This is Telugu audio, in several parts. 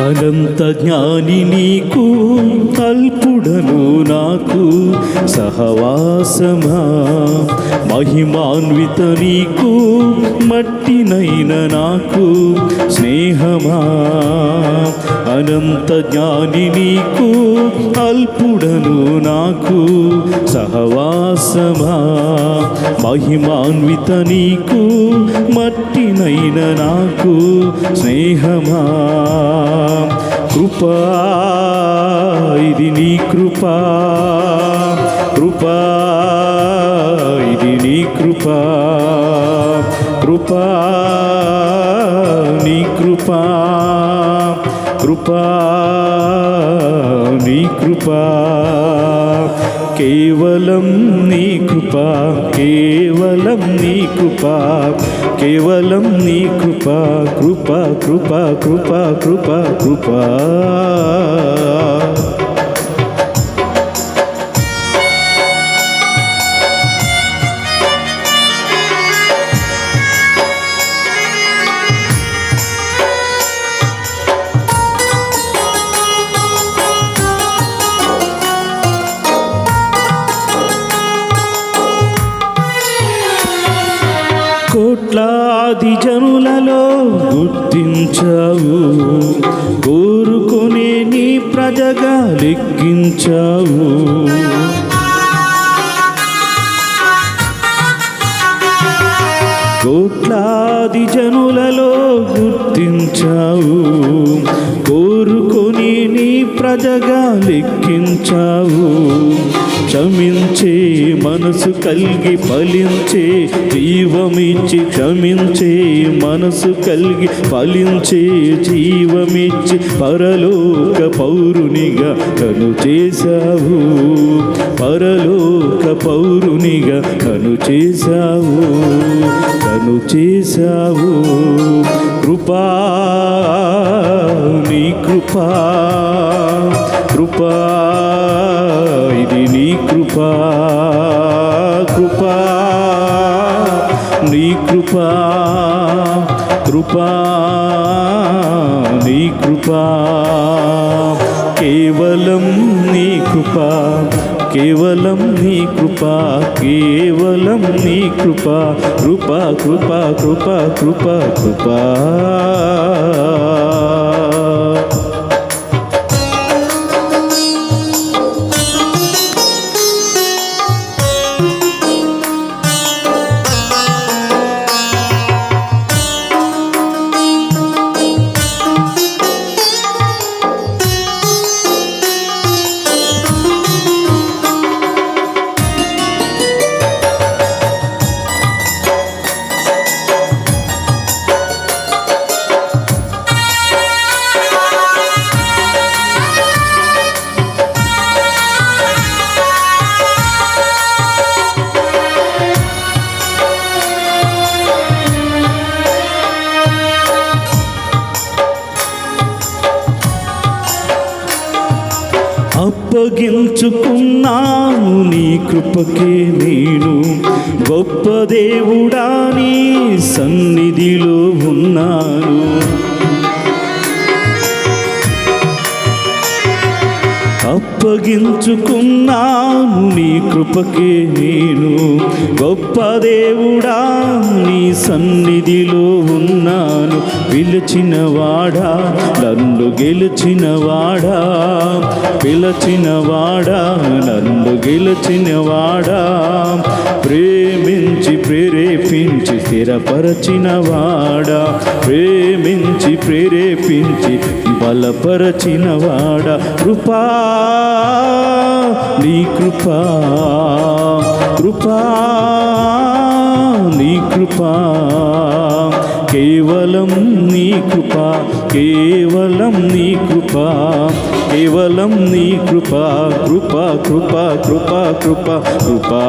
అనంత జ్ఞాని నీకు అల్పుడను నాకు సహవాసమా, మహిమాన్విత నీకు మట్టినైన నాకు స్నేహమా. అనంత జ్ఞాని నీకు అల్పుడను నాకు సహవాసమా, మహిమాన్విత నీకు మట్టినైన నాకు స్నేహమా. కృపా ఇది నీ కృపా, కృపా ఇది నీ కృపా, కృపా నీ కృపా, కృపా నీ కృపా. కేవలం నీ కృపా, కేవలం నీ కృపా, కేవలం నీ కృపా, కృపా కృపా కృపా కృపా కృపా. కోట్లాది జనులలో గుర్తించావు, కోరుకునే నీ ప్రజగా లెక్కించావు. కోట్లాది జనులలో గుర్తించావు, కోరుకొని నీ ప్రజగా లెక్కించావు. క్షమించే మనసు కలిగి ఫలించే జీవమిచ్చి, క్షమించే మనసు కలిగి ఫలించే జీవమిచ్చి పరలోక పౌరునిగా కను చేశావు, పరలోక పౌరునిగా కను చేశావు, కను చేశావు. కృపా నీ కృపా, కృపా ఇది నీ కృపా, కృపా నీ కృపా, కృపా నీ కృపా. కేవలం నీ కృపా, కేవలం నీ కృపా, కేవలం నీ కృపా, కృపా కృపా కృపా కృపా కృపా. అప్పగించుకున్నాను నీ కృపకే నేను, గొప్ప దేవుడా నీ సన్నిధిలో ఉన్నాను. అప్పగించుకున్నాను నీ కృపకే నేను, గొప్ప దేవుడా నీ సన్నిధిలో ఉన్నాను. పిలిచినవాడా నన్ను గెలిచినవాడా, పిలిచినవాడా నన్ను గెలిచినవాడా, ప్రేమించి ప్రేరేపించి స్థిరపరచినవాడా, ప్రేమించి ప్రేరేపించి బలపరచినవాడా. కృపా నీ కృపా, కృపా నీ కృపా, కేవలం నీ కృపా, కేవలం నీ కృపా, కేవలం నీ కృపా, కృపా కృపా కృపా కృపా కృపా.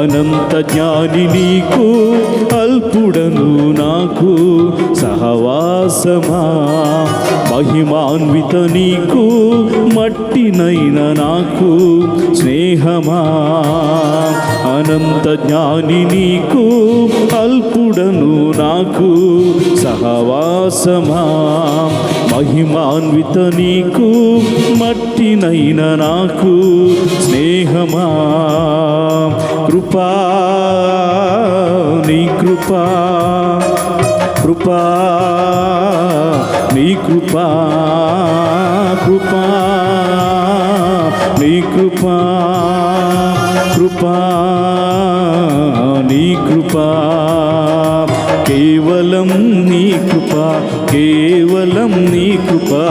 అనంత జ్ఞాని నీకు అల్పుడను నాకు సహవాసమా, మహిమాన్విత నీకు మట్టినైన నాకు స్నేహమా. అనంత జ్ఞాని నీకు అల్పుడను నాకు సహవాసమా మహిమాన్విత నీకు మట్టినైన నాకు స్నేహమా కృపా నీ కృపా కృపా నీ కృపా కృపా నీ కృపా కృపా నీ కృపా కేవలం నీ కృపా కేవలం నీ కృపా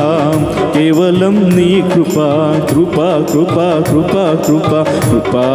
కేవలం నీ కృపా కృపా కృపా కృపా కృపా కృపా